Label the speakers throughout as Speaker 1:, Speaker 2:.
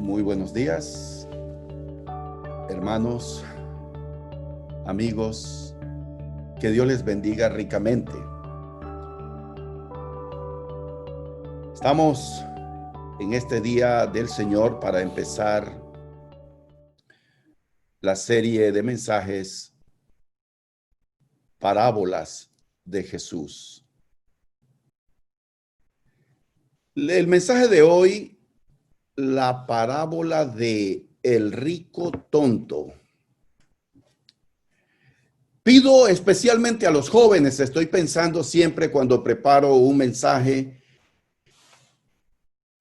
Speaker 1: Muy buenos días, hermanos, amigos, que Dios les bendiga ricamente. Estamos en este día del Señor para empezar la serie de mensajes Parábolas de Jesús. El mensaje de hoy, la parábola de el rico tonto. Pido especialmente a los jóvenes, estoy pensando siempre cuando preparo un mensaje,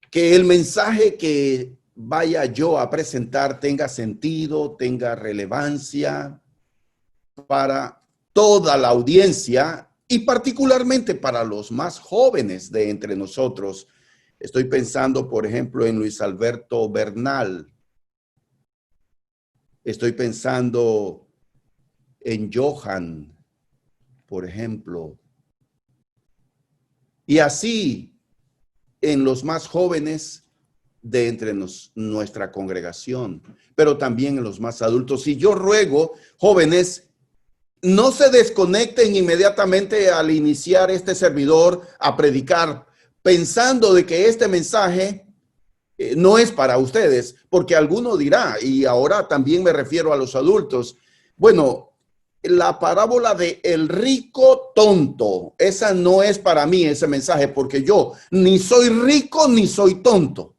Speaker 1: que el mensaje que vaya yo a presentar tenga sentido, tenga relevancia para toda la audiencia y particularmente para los más jóvenes de entre nosotros. Estoy pensando, por ejemplo, en Luis Alberto Bernal. Estoy pensando en Johan, por ejemplo. Y así en los más jóvenes de entre nuestra congregación, pero también en los más adultos. Y yo ruego, jóvenes, no se desconecten inmediatamente al iniciar este servidor a predicar, pensando de que este mensaje no es para ustedes, porque alguno dirá, y ahora también me refiero a los adultos, bueno, la parábola de el rico tonto, esa no es para mí ese mensaje, porque yo ni soy rico ni soy tonto.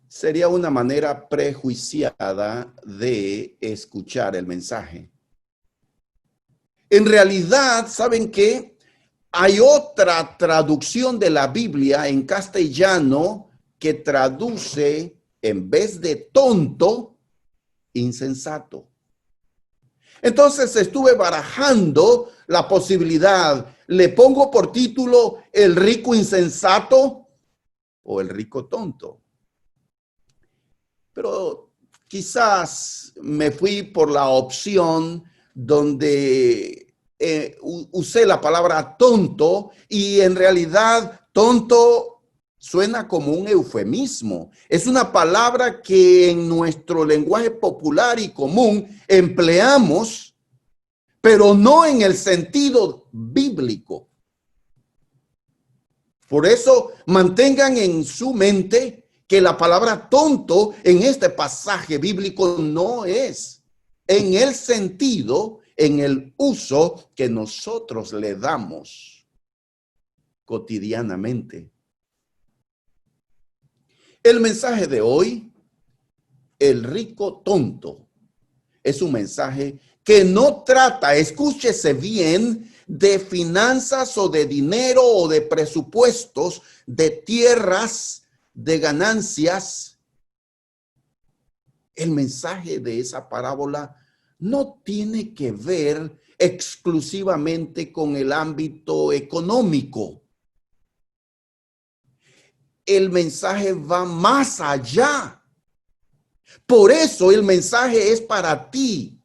Speaker 1: Sería una manera prejuiciada de escuchar el mensaje. En realidad, ¿saben qué? Hay otra traducción de la Biblia en castellano que traduce, en vez de tonto, insensato. Entonces estuve barajando la posibilidad. ¿Le pongo por título el rico insensato o el rico tonto? Pero quizás me fui por la opción donde usé la palabra tonto y en realidad tonto suena como un eufemismo. Es una palabra que en nuestro lenguaje popular y común empleamos, pero no en el sentido bíblico. Por eso mantengan en su mente que la palabra tonto en este pasaje bíblico no es en el sentido, en el uso que nosotros le damos cotidianamente. El mensaje de hoy, el rico tonto, es un mensaje que no trata, escúchese bien, de finanzas o de dinero o de presupuestos, de tierras, de ganancias. El mensaje de esa parábola no tiene que ver exclusivamente con el ámbito económico. El mensaje va más allá. Por eso el mensaje es para ti,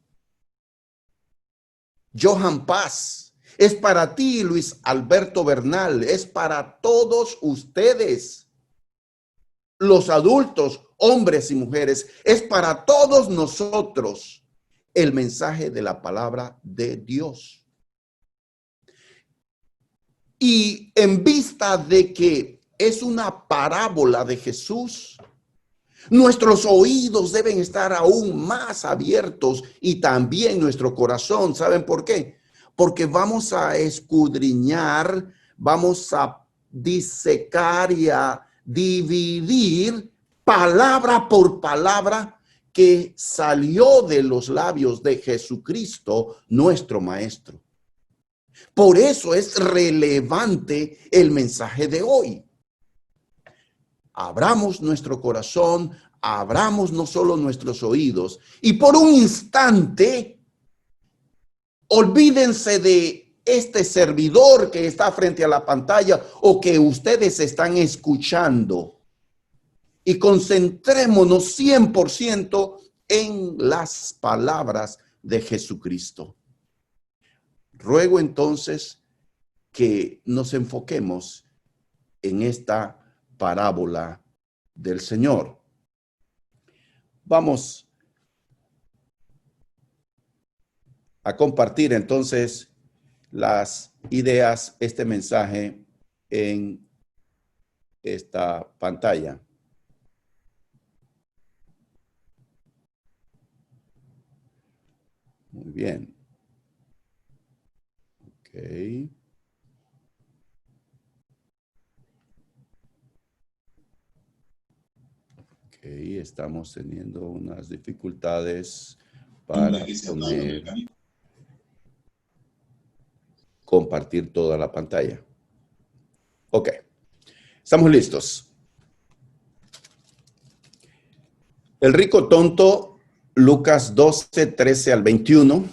Speaker 1: Johan Paz. Es para ti, Luis Alberto Bernal. Es para todos ustedes, los adultos, hombres y mujeres. Es para todos nosotros el mensaje de la palabra de Dios. Y en vista de que es una parábola de Jesús, nuestros oídos deben estar aún más abiertos y también nuestro corazón. ¿Saben por qué? Porque vamos a escudriñar, vamos a disecar y a dividir palabra por palabra que salió de los labios de Jesucristo, nuestro Maestro. Por eso es relevante el mensaje de hoy. Abramos nuestro corazón, abramos no solo nuestros oídos y por un instante olvídense de este servidor que está frente a la pantalla o que ustedes están escuchando y concentrémonos 100% en las palabras de Jesucristo. Ruego entonces que nos enfoquemos en esta parábola del Señor. Vamos a compartir entonces las ideas, este mensaje en esta pantalla. Muy bien. Ok. Ok, estamos teniendo unas dificultades para poner, compartir toda la pantalla. Ok, estamos listos. El rico tonto, Lucas 12, 13 al 21.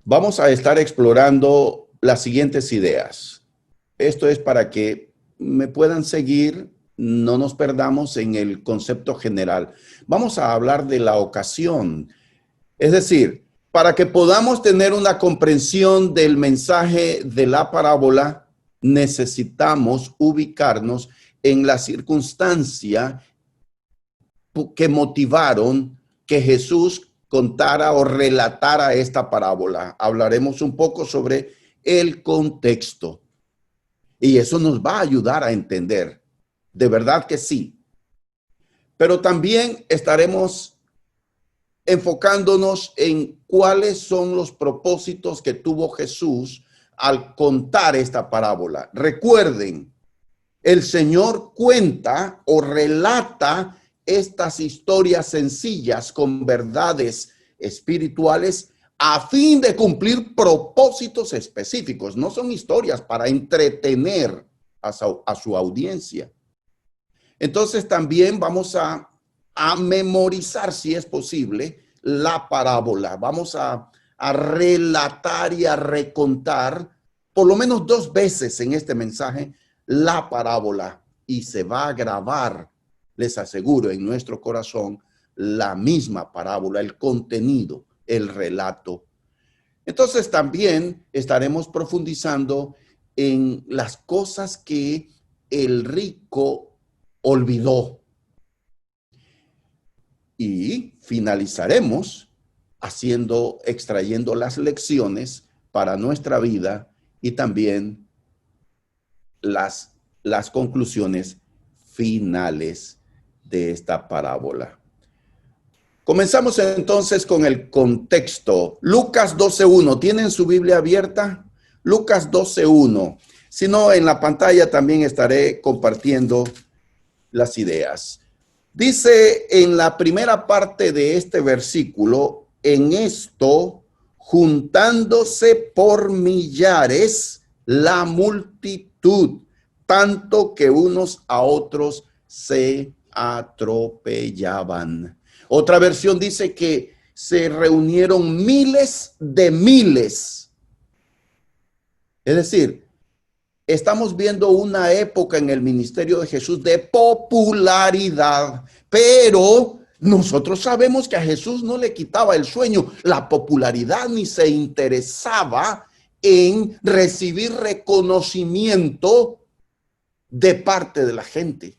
Speaker 1: Vamos a estar explorando las siguientes ideas. Esto es para que me puedan seguir, no nos perdamos en el concepto general. Vamos a hablar de la ocasión, es decir, para que podamos tener una comprensión del mensaje de la parábola, necesitamos ubicarnos en la circunstancia que motivaron que Jesús contara o relatara esta parábola. Hablaremos un poco sobre el contexto y eso nos va a ayudar a entender. De verdad que sí. Pero también estaremos enfocándonos en cuáles son los propósitos que tuvo Jesús al contar esta parábola. Recuerden, el Señor cuenta o relata estas historias sencillas con verdades espirituales a fin de cumplir propósitos específicos. No son historias para entretener a su audiencia. Entonces también vamos a memorizar, si es posible, la parábola. Vamos a relatar y a recontar por lo menos 2 veces en este mensaje la parábola y se va a grabar, les aseguro, en nuestro corazón la misma parábola, el contenido, el relato. Entonces también estaremos profundizando en las cosas que el rico olvidó. Y finalizaremos extrayendo las lecciones para nuestra vida y también las conclusiones finales de esta parábola. Comenzamos entonces con el contexto. Lucas 12:1. ¿Tienen su Biblia abierta? Lucas 12:1. Si no, en la pantalla también estaré compartiendo las ideas. Dice en la primera parte de este versículo, en esto, juntándose por millares la multitud, tanto que unos a otros se atropellaban. Otra versión dice que se reunieron miles de miles. Es decir, estamos viendo una época en el ministerio de Jesús de popularidad, pero nosotros sabemos que a Jesús no le quitaba el sueño, la popularidad, ni se interesaba en recibir reconocimiento de parte de la gente.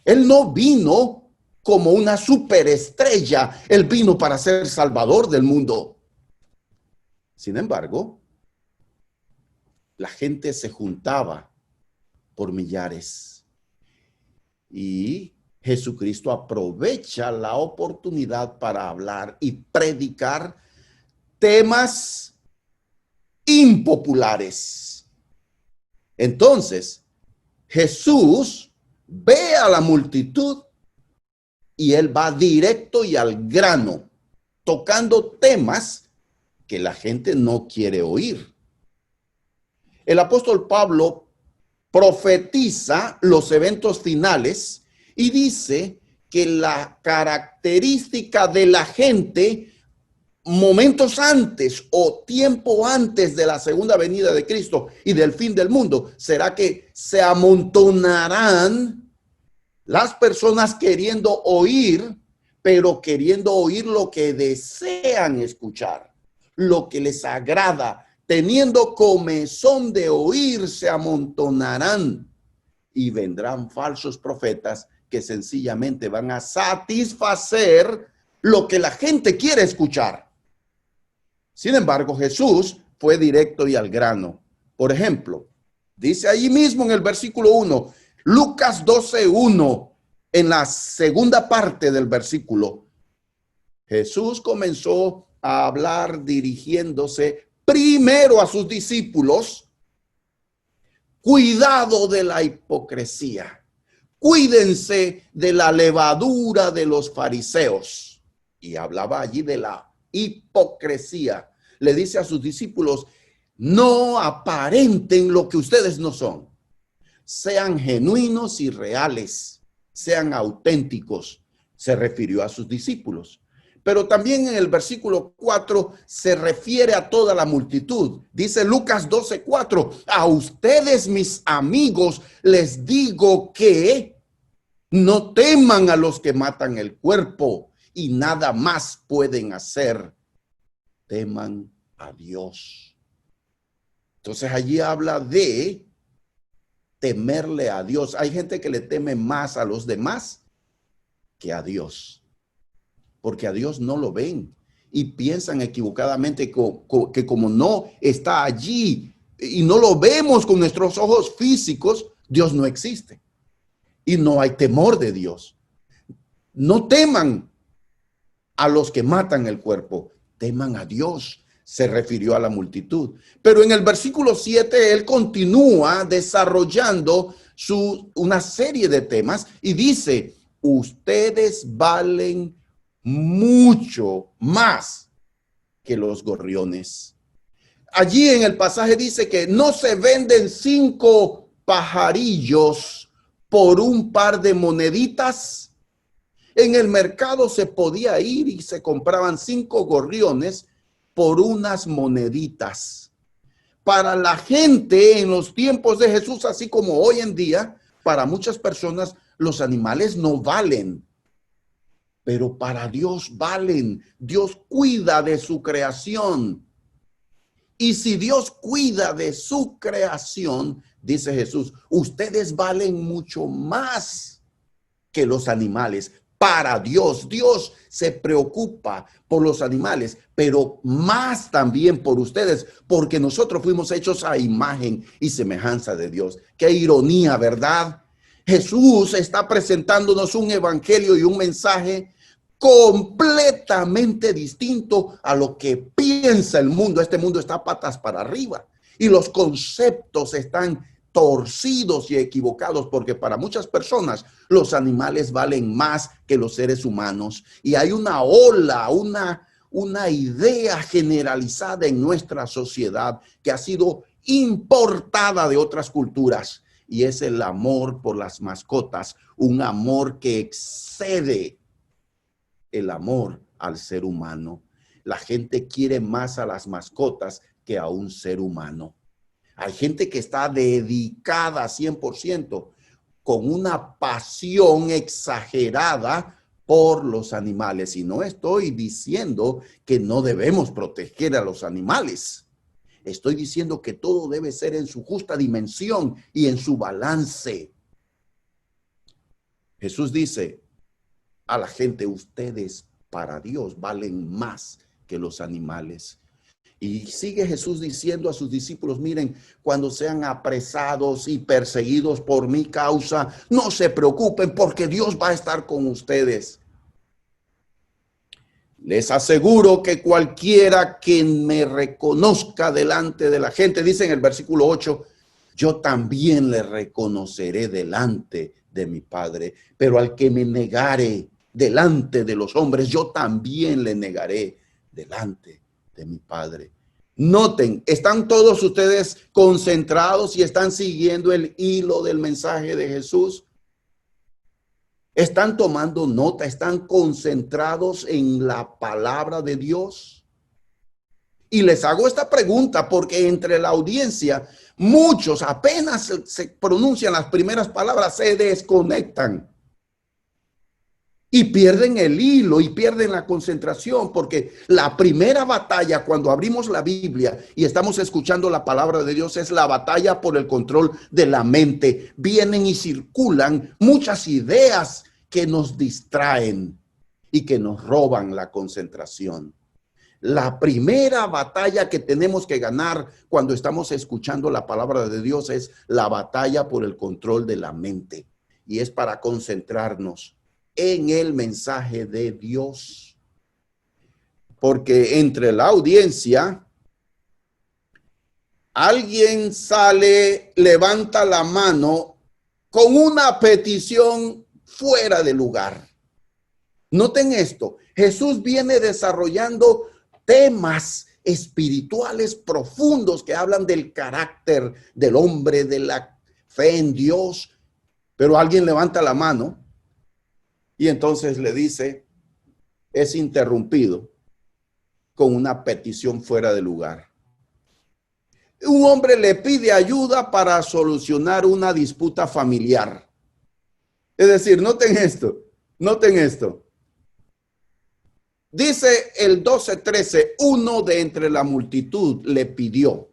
Speaker 1: Él no vino como una superestrella, él vino para ser salvador del mundo. Sin embargo, la gente se juntaba por millares y Jesucristo aprovecha la oportunidad para hablar y predicar temas impopulares. Entonces, Jesús ve a la multitud y él va directo y al grano, tocando temas que la gente no quiere oír. El apóstol Pablo profetiza los eventos finales y dice que la característica de la gente momentos antes o tiempo antes de la segunda venida de Cristo y del fin del mundo será que se amontonarán las personas queriendo oír, pero queriendo oír lo que desean escuchar, lo que les agrada, teniendo comezón de oír, se amontonarán y vendrán falsos profetas que sencillamente van a satisfacer lo que la gente quiere escuchar. Sin embargo, Jesús fue directo y al grano. Por ejemplo, dice allí mismo en el versículo 1, Lucas 12:1, en la segunda parte del versículo, Jesús comenzó a hablar dirigiéndose primero a sus discípulos. Cuidado de la hipocresía. Cuídense de la levadura de los fariseos. Y hablaba allí de la hipocresía. Le dice a sus discípulos, no aparenten lo que ustedes no son. Sean genuinos y reales. Sean auténticos. Se refirió a sus discípulos. Pero también en el versículo 4 se refiere a toda la multitud. Dice Lucas 12:4, a ustedes mis amigos les digo que no teman a los que matan el cuerpo y nada más pueden hacer. Teman a Dios. Entonces allí habla de temerle a Dios. Hay gente que le teme más a los demás que a Dios. Porque a Dios no lo ven y piensan equivocadamente que como no está allí y no lo vemos con nuestros ojos físicos, Dios no existe y no hay temor de Dios. No teman a los que matan el cuerpo, teman a Dios. Se refirió a la multitud. Pero en el versículo 7 él continúa desarrollando una serie de temas y dice, ustedes valen mucho más que los gorriones. Allí en el pasaje dice que no se venden 5 pajarillos por un par de moneditas. En el mercado se podía ir y se compraban 5 gorriones por unas moneditas. Para la gente en los tiempos de Jesús, así como hoy en día, para muchas personas los animales no valen. Pero para Dios valen. Dios cuida de su creación. Y si Dios cuida de su creación, dice Jesús, ustedes valen mucho más que los animales. Para Dios, Dios se preocupa por los animales, pero más también por ustedes, porque nosotros fuimos hechos a imagen y semejanza de Dios. Qué ironía, ¿verdad? Jesús está presentándonos un evangelio y un mensaje completamente distinto a lo que piensa el mundo. Este mundo está patas para arriba y los conceptos están torcidos y equivocados porque para muchas personas los animales valen más que los seres humanos y hay una ola, una idea generalizada en nuestra sociedad que ha sido importada de otras culturas. Y es el amor por las mascotas, un amor que excede el amor al ser humano. La gente quiere más a las mascotas que a un ser humano. Hay gente que está dedicada 100% con una pasión exagerada por los animales. Y no estoy diciendo que no debemos proteger a los animales. Estoy diciendo que todo debe ser en su justa dimensión y en su balance. Jesús dice a la gente, ustedes para Dios valen más que los animales. Y sigue Jesús diciendo a sus discípulos, miren, cuando sean apresados y perseguidos por mi causa, no se preocupen porque Dios va a estar con ustedes. Les aseguro que cualquiera que me reconozca delante de la gente, dice en el versículo 8, yo también le reconoceré delante de mi Padre. Pero al que me negare delante de los hombres, yo también le negaré delante de mi Padre. Noten, ¿están todos ustedes concentrados y están siguiendo el hilo del mensaje de Jesús? ¿Están tomando nota? ¿Están concentrados en la palabra de Dios? Y les hago esta pregunta porque entre la audiencia, muchos apenas se pronuncian las primeras palabras, se desconectan. Y pierden el hilo y pierden la concentración, porque la primera batalla cuando abrimos la Biblia y estamos escuchando la palabra de Dios es la batalla por el control de la mente. Vienen y circulan muchas ideas que nos distraen y que nos roban la concentración. La primera batalla que tenemos que ganar cuando estamos escuchando la palabra de Dios es la batalla por el control de la mente, y es para concentrarnos en el mensaje de Dios. Porque entre la audiencia, alguien sale, levanta la mano con una petición fuera de lugar. Noten esto, Jesús viene desarrollando temas espirituales profundos que hablan del carácter del hombre, de la fe en Dios, pero alguien levanta la mano y entonces le dice, es interrumpido con una petición fuera de lugar. Un hombre le pide ayuda para solucionar una disputa familiar. Es decir, noten esto, noten esto. Dice el 12:13, uno de entre la multitud le pidió,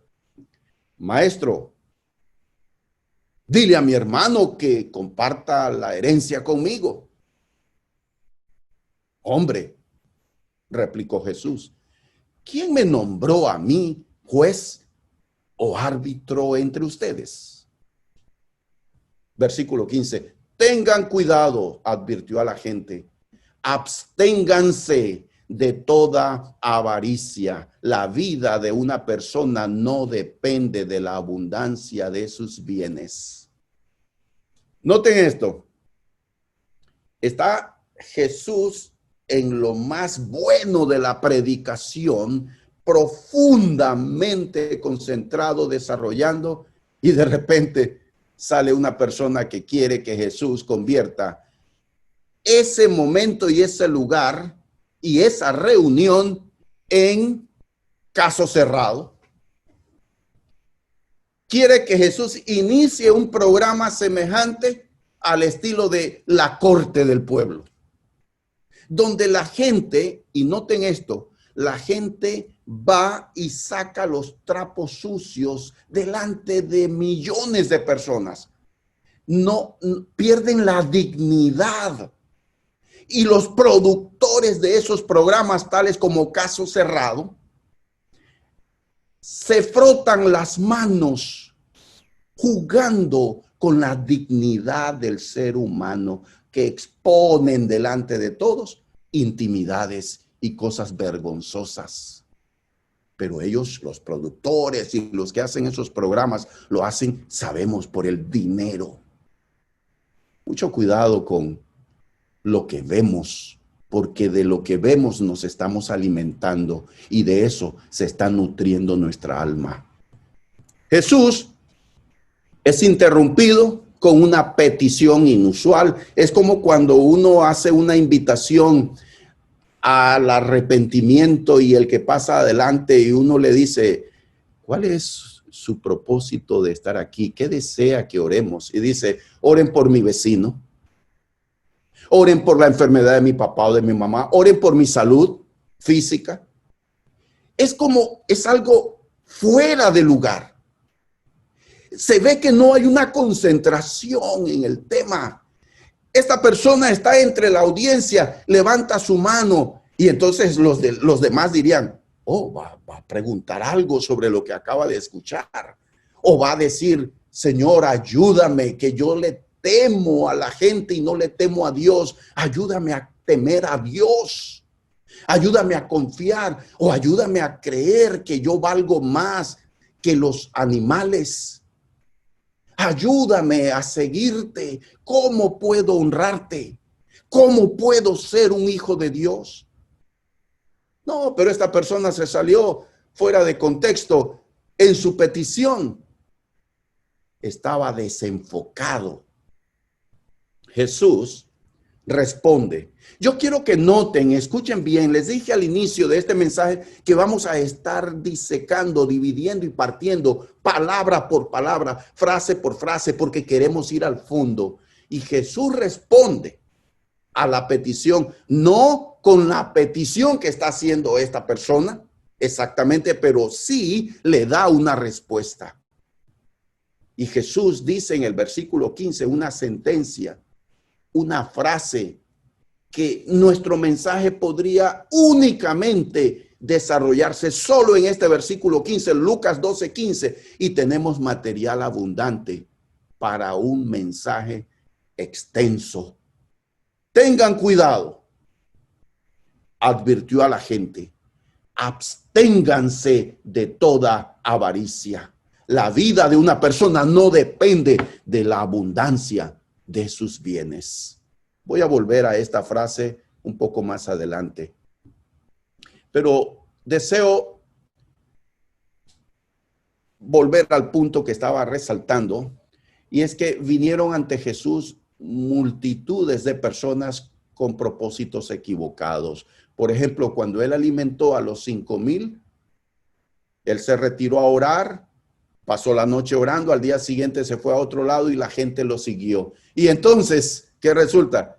Speaker 1: maestro, dile a mi hermano que comparta la herencia conmigo. Hombre, replicó Jesús, ¿quién me nombró a mí juez o árbitro entre ustedes? Versículo 15, tengan cuidado, advirtió a la gente, absténganse de toda avaricia. La vida de una persona no depende de la abundancia de sus bienes. Noten esto. Está Jesús en lo más bueno de la predicación, profundamente concentrado, desarrollando, y de repente sale una persona que quiere que Jesús convierta ese momento y ese lugar y esa reunión en caso cerrado. Quiere que Jesús inicie un programa semejante al estilo de la corte del pueblo, donde la gente, y noten esto, la gente va y saca los trapos sucios delante de millones de personas. No pierden la dignidad. Y los productores de esos programas, tales como Caso Cerrado, se frotan las manos jugando con la dignidad del ser humano, que exponen delante de todos intimidades y cosas vergonzosas. Pero ellos, los productores y los que hacen esos programas, lo hacen, sabemos, por el dinero. Mucho cuidado con lo que vemos, porque de lo que vemos nos estamos alimentando y de eso se está nutriendo nuestra alma. Jesús es interrumpido con una petición inusual. Es como cuando uno hace una invitación al arrepentimiento y el que pasa adelante y uno le dice, ¿cuál es su propósito de estar aquí? ¿Qué desea que oremos? Y dice, oren por mi vecino. Oren por la enfermedad de mi papá o de mi mamá. Oren por mi salud física. Es algo fuera de lugar. Se ve que no hay una concentración en el tema. Esta persona está entre la audiencia, levanta su mano y entonces los demás dirían, oh, va a preguntar algo sobre lo que acaba de escuchar. O va a decir, Señor, ayúdame, que yo le temo a la gente y no le temo a Dios. Ayúdame a temer a Dios. Ayúdame a confiar o ayúdame a creer que yo valgo más que los animales. Ayúdame a seguirte. ¿Cómo puedo honrarte? ¿Cómo puedo ser un hijo de Dios? No, pero esta persona se salió fuera de contexto en su petición. Estaba desenfocado. Jesús responde. Yo quiero que noten, escuchen bien, les dije al inicio de este mensaje que vamos a estar disecando, dividiendo y partiendo palabra por palabra, frase por frase, porque queremos ir al fondo. Y Jesús responde a la petición, no con la petición que está haciendo esta persona exactamente, pero sí le da una respuesta. Y Jesús dice en el versículo 15 una sentencia, una frase que nuestro mensaje podría únicamente desarrollarse solo en este versículo 15, Lucas 12:15, y tenemos material abundante para un mensaje extenso. Tengan cuidado, advirtió a la gente, absténganse de toda avaricia. La vida de una persona no depende de la abundancia de sus bienes. Voy a volver a esta frase un poco más adelante. Pero deseo volver al punto que estaba resaltando, y es que vinieron ante Jesús multitudes de personas con propósitos equivocados. Por ejemplo, cuando él alimentó a los 5,000, él se retiró a orar, pasó la noche orando, al día siguiente se fue a otro lado y la gente lo siguió. Y entonces, ¿qué resulta?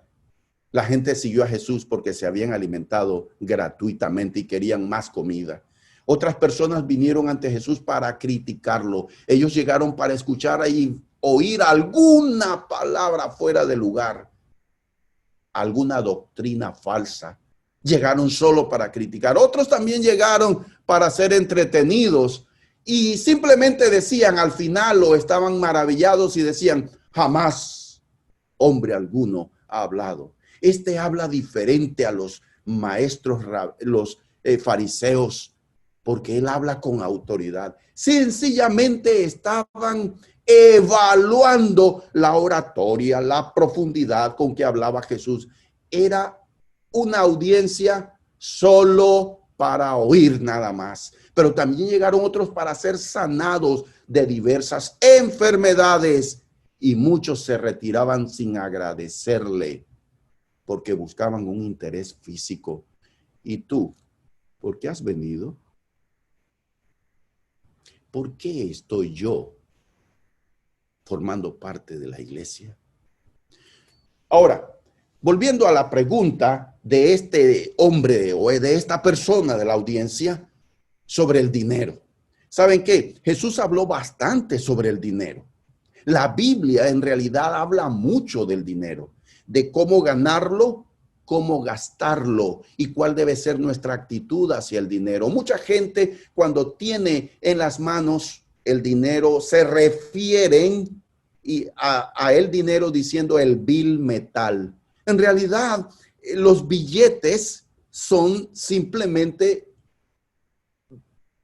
Speaker 1: La gente siguió a Jesús porque se habían alimentado gratuitamente y querían más comida. Otras personas vinieron ante Jesús para criticarlo. Ellos llegaron para escuchar y oír alguna palabra fuera de lugar, alguna doctrina falsa. Llegaron solo para criticar. Otros también llegaron para ser entretenidos y simplemente decían al final, o estaban maravillados y decían, jamás hombre alguno ha hablado. Este habla diferente a los maestros, los fariseos, porque él habla con autoridad. Sencillamente estaban evaluando la oratoria, la profundidad con que hablaba Jesús. Era una audiencia solo para oír nada más. Pero también llegaron otros para ser sanados de diversas enfermedades y muchos se retiraban sin agradecerle porque buscaban un interés físico. ¿Y tú, por qué has venido? ¿Por qué estoy yo formando parte de la iglesia? Ahora, volviendo a la pregunta de este hombre o de esta persona de la audiencia sobre el dinero. ¿Saben qué? Jesús habló bastante sobre el dinero. La Biblia en realidad habla mucho del dinero, de cómo ganarlo, cómo gastarlo y cuál debe ser nuestra actitud hacia el dinero. Mucha gente cuando tiene en las manos el dinero se refieren a el dinero diciendo el bill metal. En realidad, los billetes son simplemente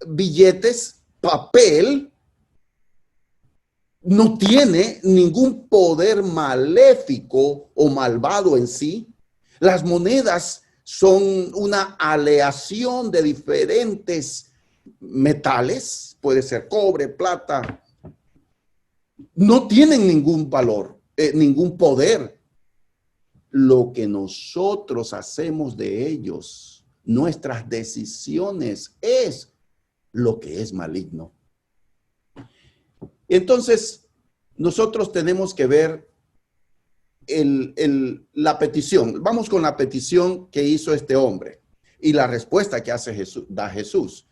Speaker 1: billetes, papel. No tiene ningún poder maléfico o malvado en sí. Las monedas son una aleación de diferentes metales, puede ser cobre, plata. No tienen ningún valor, ningún poder. Lo que nosotros hacemos de ellos, nuestras decisiones, es lo que es maligno. Entonces, nosotros tenemos que ver la petición. Vamos con la petición que hizo este hombre y la respuesta que hace Jesús, da Jesús.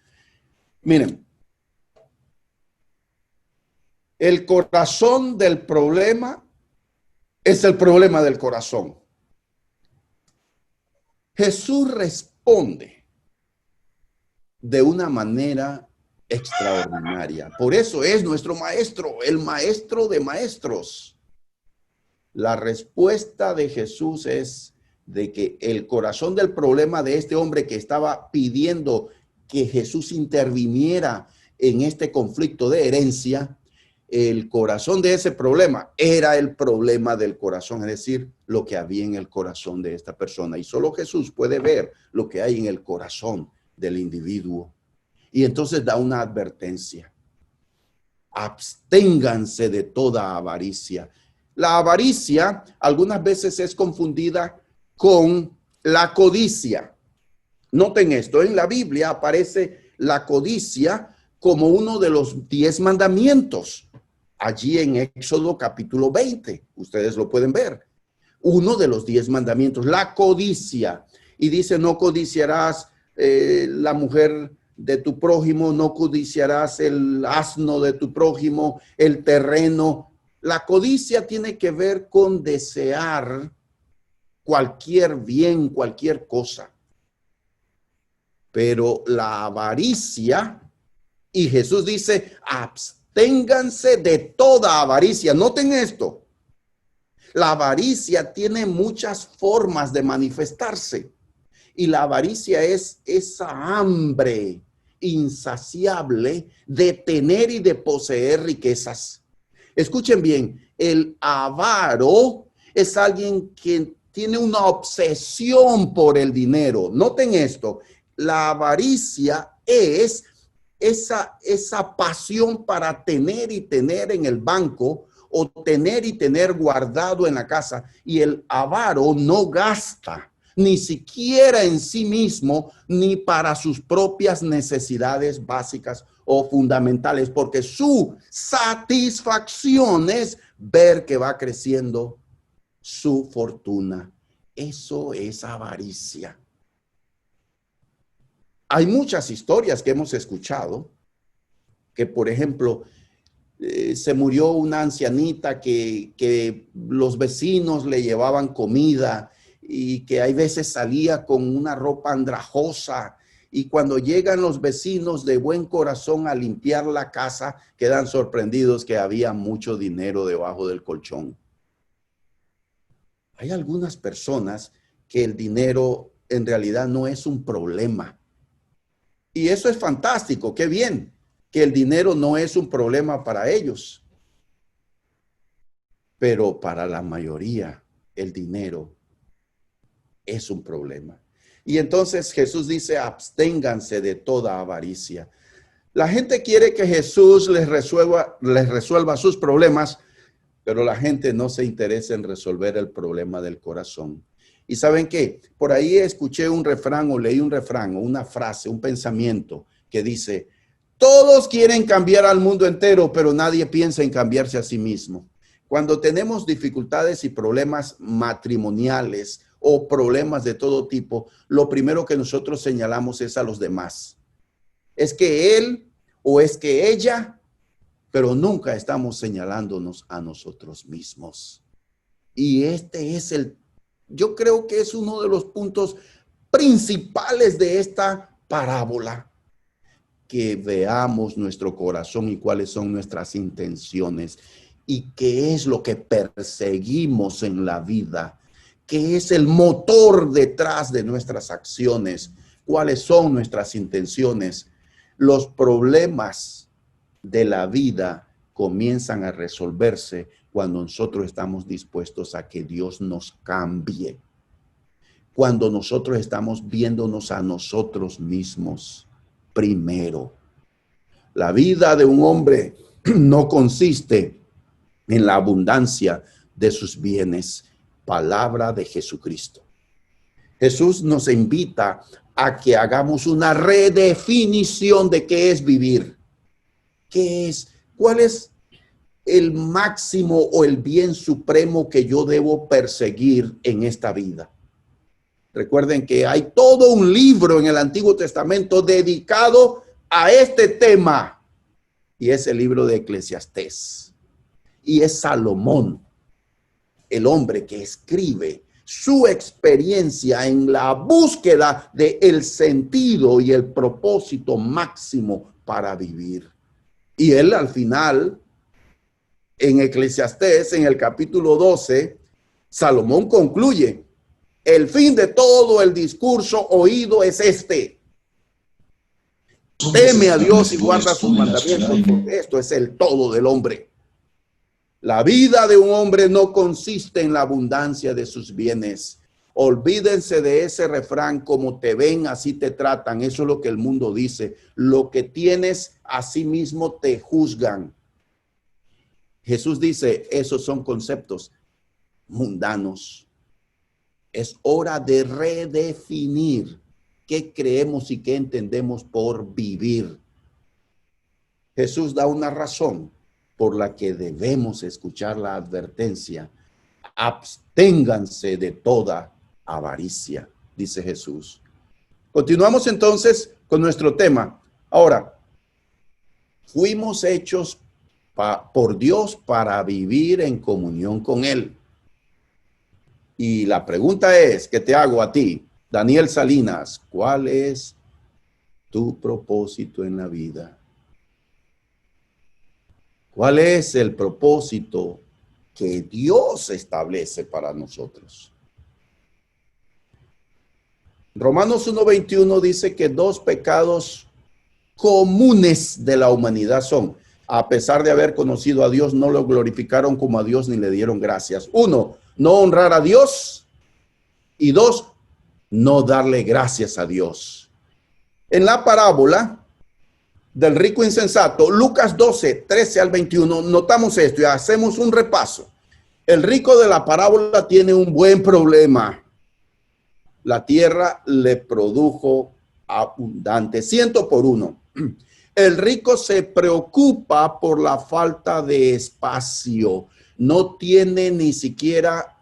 Speaker 1: Miren, el corazón del problema es el problema del corazón. Jesús responde de una manera extraordinaria. Por eso es nuestro maestro, el maestro de maestros. La respuesta de Jesús es de que el corazón del problema de este hombre que estaba pidiendo que Jesús interviniera en este conflicto de herencia, el corazón de ese problema era el problema del corazón, es decir, lo que había en el corazón de esta persona. Y solo Jesús puede ver lo que hay en el corazón del individuo. Y entonces da una advertencia. Absténganse de toda avaricia. La avaricia algunas veces es confundida con la codicia. Noten esto, en la Biblia aparece la codicia como uno de los 10 mandamientos. Allí en Éxodo capítulo 20, ustedes lo pueden ver. uno de los 10 mandamientos, la codicia. Y dice, no codiciarás la mujer de tu prójimo, no codiciarás el asno de tu prójimo, el terreno. La codicia tiene que ver con desear cualquier bien, cualquier cosa. Pero la avaricia, y Jesús dice, absténganse de toda avaricia. Noten esto. La avaricia tiene muchas formas de manifestarse. Y la avaricia es esa hambre insaciable de tener y de poseer riquezas. Escuchen bien, el avaro es alguien que tiene una obsesión por el dinero. Noten esto, la avaricia es esa pasión para tener y tener en el banco o tener y tener guardado en la casa. Y el avaro no gasta ni siquiera en sí mismo, ni para sus propias necesidades básicas o fundamentales, porque su satisfacción es ver que va creciendo su fortuna. Eso es avaricia. Hay muchas historias que hemos escuchado, que por ejemplo, se murió una ancianita que los vecinos le llevaban comida, y que hay veces salía con una ropa andrajosa, y cuando llegan los vecinos de buen corazón a limpiar la casa, quedan sorprendidos que había mucho dinero debajo del colchón. Hay algunas personas que el dinero en realidad no es un problema. Y eso es fantástico, qué bien, que el dinero no es un problema para ellos. Pero para la mayoría, el dinero es un problema. Y entonces Jesús dice, absténganse de toda avaricia. La gente quiere que Jesús les resuelva sus problemas, pero la gente no se interesa en resolver el problema del corazón. ¿Y saben qué? Por ahí escuché un refrán o leí un refrán o una frase, un pensamiento que dice, todos quieren cambiar al mundo entero, pero nadie piensa en cambiarse a sí mismo. Cuando tenemos dificultades y problemas matrimoniales o problemas de todo tipo, lo primero que nosotros señalamos es a los demás. Es que él o es que ella, pero nunca estamos señalándonos a nosotros mismos. Y yo creo que es uno de los puntos principales de esta parábola. Que veamos nuestro corazón y cuáles son nuestras intenciones y qué es lo que perseguimos en la vida, qué es el motor detrás de nuestras acciones, cuáles son nuestras intenciones. Los problemas de la vida comienzan a resolverse cuando nosotros estamos dispuestos a que Dios nos cambie, cuando nosotros estamos viéndonos a nosotros mismos primero. La vida de un hombre no consiste en la abundancia de sus bienes. Palabra de Jesucristo. Jesús nos invita a que hagamos una redefinición de qué es vivir. ¿Qué es? ¿Cuál es el máximo o el bien supremo que yo debo perseguir en esta vida? Recuerden que hay todo un libro en el Antiguo Testamento dedicado a este tema, y es el libro de Eclesiastés. Y es Salomón, el hombre que escribe su experiencia en la búsqueda del sentido y el propósito máximo para vivir. Y él al final, en Eclesiastés, en el capítulo 12, Salomón concluye, el fin de todo el discurso oído es este: teme a Dios y guarda sus mandamientos, porque esto es el todo del hombre. La vida de un hombre no consiste en la abundancia de sus bienes. Olvídense de ese refrán, como te ven, así te tratan. Eso es lo que el mundo dice. Lo que tienes, a sí mismo te juzgan. Jesús dice, esos son conceptos mundanos. Es hora de redefinir qué creemos y qué entendemos por vivir. Jesús da una razón por la que debemos escuchar la advertencia absténganse de toda avaricia, dice Jesús. Continuamos entonces con nuestro tema. Ahora, fuimos hechos por Dios para vivir en comunión con Él. Y la pregunta es, que te hago a ti, Daniel Salinas, ¿cuál es tu propósito en la vida? ¿Cuál es el propósito que Dios establece para nosotros? Romanos 1:21 dice que dos pecados comunes de la humanidad son: a pesar de haber conocido a Dios, no lo glorificaron como a Dios ni le dieron gracias. 1, no honrar a Dios. Y 2, no darle gracias a Dios. En la parábola del rico insensato, Lucas 12:13-21, notamos esto y hacemos un repaso. El rico de la parábola tiene un buen problema. La tierra le produjo abundante, 100 por 1. El rico se preocupa por la falta de espacio. No tiene ni siquiera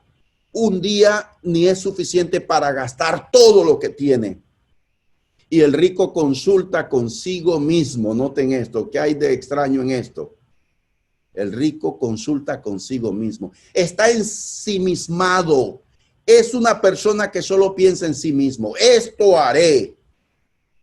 Speaker 1: un día ni es suficiente para gastar todo lo que tiene. Y el rico consulta consigo mismo. Noten esto, ¿qué hay de extraño en esto? El rico consulta consigo mismo. Está ensimismado. Es una persona que solo piensa en sí mismo. Esto haré.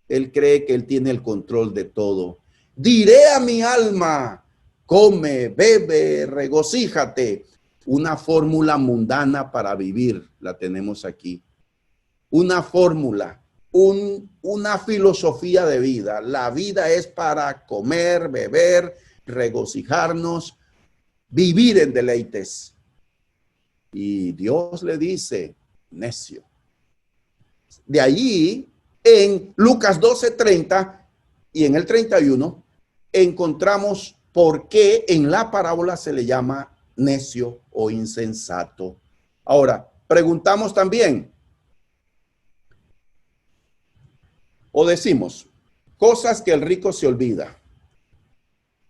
Speaker 1: Él cree que él tiene el control de todo. Diré a mi alma, come, bebe, regocíjate. Una fórmula mundana para vivir la tenemos aquí. Una fórmula, una filosofía de vida. La vida es para comer, beber, regocijarnos, vivir en deleites. Y Dios le dice, necio. De allí, en Lucas 12:30 y en el 31, encontramos por qué en la parábola se le llama necio o insensato. Ahora, preguntamos también, o decimos, cosas que el rico se olvida.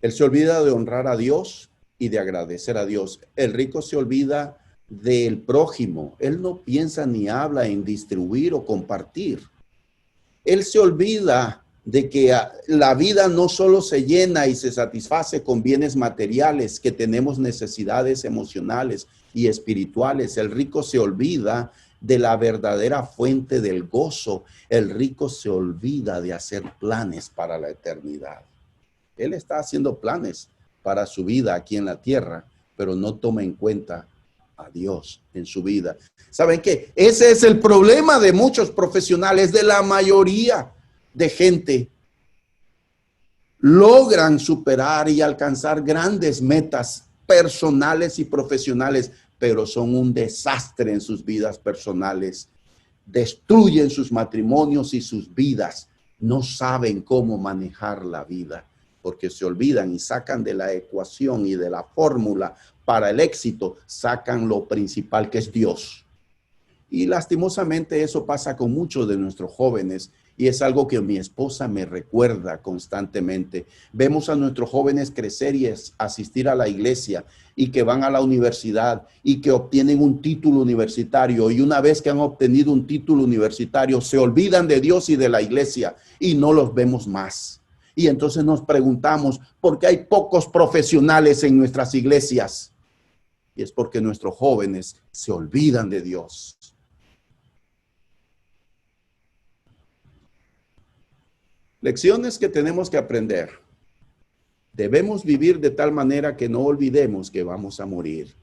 Speaker 1: Él se olvida de honrar a Dios y de agradecer a Dios. El rico se olvida del prójimo. Él no piensa ni habla en distribuir o compartir. Él se olvida de que la vida no solo se llena y se satisface con bienes materiales, que tenemos necesidades emocionales y espirituales. El rico se olvida de la verdadera fuente del gozo. El rico se olvida de hacer planes para la eternidad. Él está haciendo planes para su vida aquí en la tierra, pero no toma en cuenta a Dios en su vida. ¿Saben qué? Ese es el problema de muchos profesionales, de la mayoría de gente. Logran superar y alcanzar grandes metas personales y profesionales, pero son un desastre en sus vidas personales. Destruyen sus matrimonios y sus vidas. No saben cómo manejar la vida, porque se olvidan y sacan de la ecuación y de la fórmula para el éxito, sacan lo principal, que es Dios. Y lastimosamente eso pasa con muchos de nuestros jóvenes, y es algo que mi esposa me recuerda constantemente. Vemos a nuestros jóvenes crecer y asistir a la iglesia, y que van a la universidad y que obtienen un título universitario, y una vez que han obtenido un título universitario se olvidan de Dios y de la iglesia y no los vemos más. Y entonces nos preguntamos, ¿por qué hay pocos profesionales en nuestras iglesias? Y es porque nuestros jóvenes se olvidan de Dios. Lecciones que tenemos que aprender. Debemos vivir de tal manera que no olvidemos que vamos a morir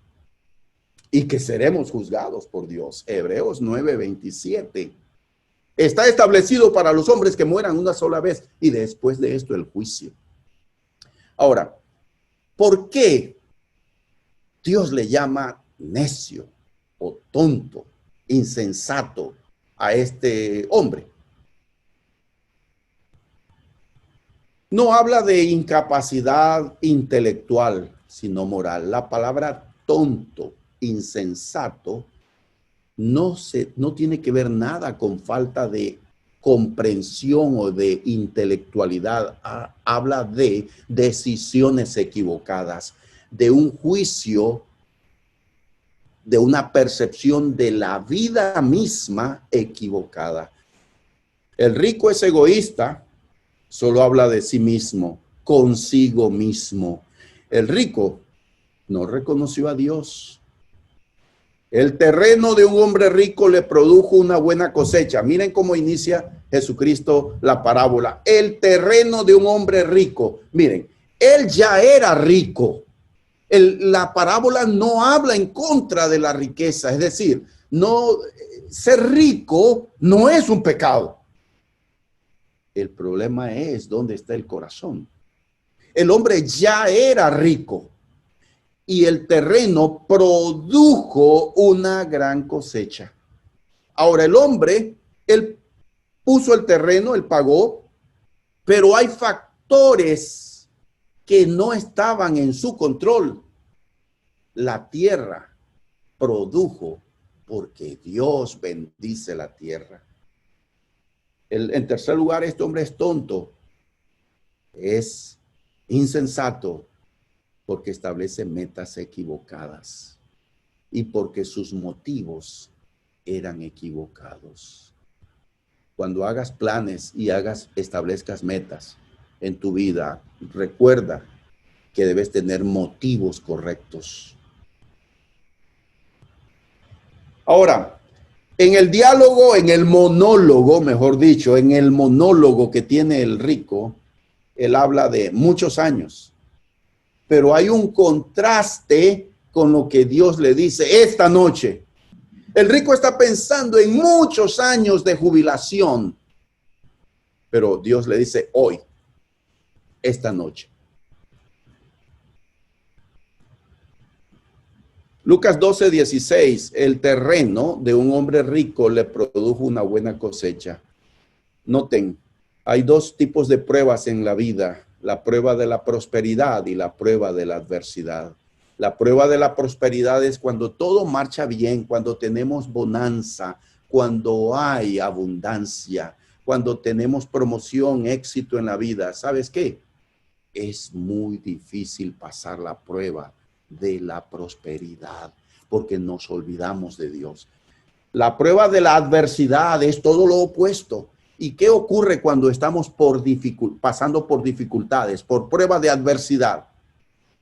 Speaker 1: y que seremos juzgados por Dios. Hebreos 9:27. Está establecido para los hombres que mueran una sola vez y después de esto el juicio. Ahora, ¿por qué Dios le llama necio o tonto, insensato a este hombre? No habla de incapacidad intelectual, sino moral. La palabra tonto, insensato, no tiene que ver nada con falta de comprensión o de intelectualidad. Habla de decisiones equivocadas, de un juicio de una percepción de la vida misma equivocada. El rico es egoísta, solo habla de sí mismo, consigo mismo. El rico no reconoció a Dios. El terreno de un hombre rico le produjo una buena cosecha. Miren cómo inicia Jesucristo la parábola. El terreno de un hombre rico. Miren, él ya era rico. La parábola no habla en contra de la riqueza. Es decir, no, ser rico no es un pecado. El problema es dónde está el corazón. El hombre ya era rico. Y el terreno produjo una gran cosecha. Ahora el hombre, él puso el terreno, él pagó, pero hay factores que no estaban en su control. La tierra produjo porque Dios bendice la tierra. En tercer lugar, este hombre es tonto, es insensato, porque establece metas equivocadas y porque sus motivos eran equivocados. Cuando hagas planes y establezcas metas en tu vida, recuerda que debes tener motivos correctos. Ahora, en el diálogo, en el monólogo, mejor dicho, en el monólogo que tiene el rico, él habla de muchos años. Pero hay un contraste con lo que Dios le dice esta noche. El rico está pensando en muchos años de jubilación, pero Dios le dice hoy, esta noche. Lucas 12:16, el terreno de un hombre rico le produjo una buena cosecha. Noten, hay dos tipos de pruebas en la vida. La prueba de la prosperidad y la prueba de la adversidad. La prueba de la prosperidad es cuando todo marcha bien, cuando tenemos bonanza, cuando hay abundancia, cuando tenemos promoción, éxito en la vida. ¿Sabes qué? Es muy difícil pasar la prueba de la prosperidad porque nos olvidamos de Dios. La prueba de la adversidad es todo lo opuesto. ¿Y qué ocurre cuando estamos pasando por dificultades, por prueba de adversidad?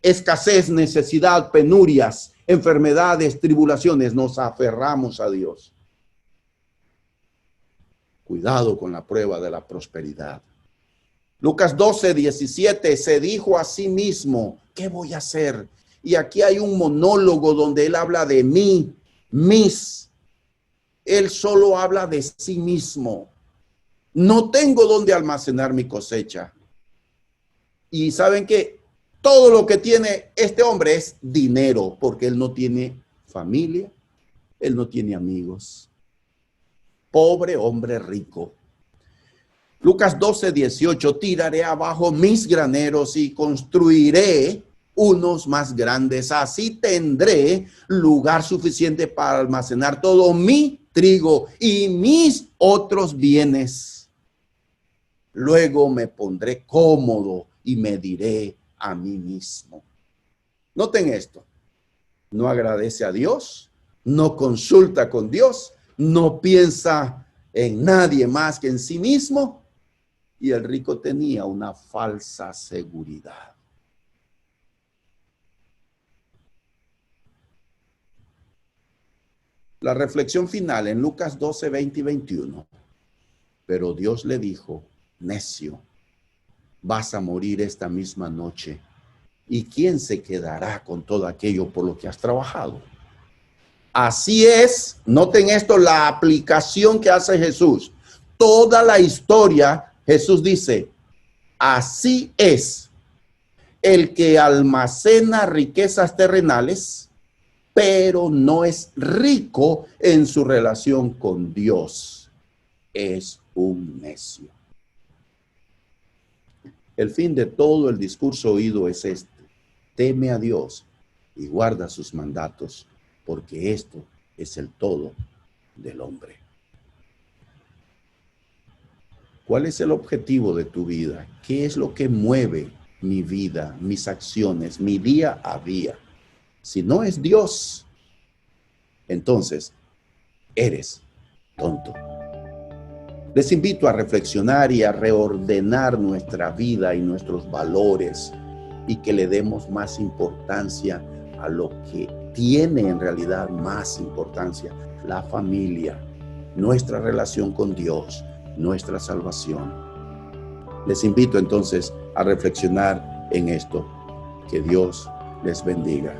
Speaker 1: Escasez, necesidad, penurias, enfermedades, tribulaciones. Nos aferramos a Dios. Cuidado con la prueba de la prosperidad. Lucas 12:17 se dijo a sí mismo, ¿qué voy a hacer? Y aquí hay un monólogo donde él habla de mí, mis. Él solo habla de sí mismo. No tengo dónde almacenar mi cosecha. Y saben que todo lo que tiene este hombre es dinero, porque él no tiene familia, él no tiene amigos. Pobre hombre rico. Lucas 12:18, tiraré abajo mis graneros y construiré unos más grandes. Así tendré lugar suficiente para almacenar todo mi trigo y mis otros bienes. Luego me pondré cómodo y me diré a mí mismo. Noten esto. No agradece a Dios, no consulta con Dios, no piensa en nadie más que en sí mismo. Y el rico tenía una falsa seguridad. La reflexión final en Lucas 12:20 y 21. Pero Dios le dijo, necio, vas a morir esta misma noche. ¿Y quién se quedará con todo aquello por lo que has trabajado? Así es, noten esto, la aplicación que hace Jesús. Toda la historia, Jesús dice, así es el que almacena riquezas terrenales, pero no es rico en su relación con Dios. Es un necio. El fin de todo el discurso oído es este: teme a Dios y guarda sus mandatos, porque esto es el todo del hombre. ¿Cuál es el objetivo de tu vida? ¿Qué es lo que mueve mi vida, mis acciones, mi día a día? Si no es Dios, entonces eres tonto. Les invito a reflexionar y a reordenar nuestra vida y nuestros valores y que le demos más importancia a lo que tiene en realidad más importancia, la familia, nuestra relación con Dios, nuestra salvación. Les invito entonces a reflexionar en esto. Que Dios les bendiga.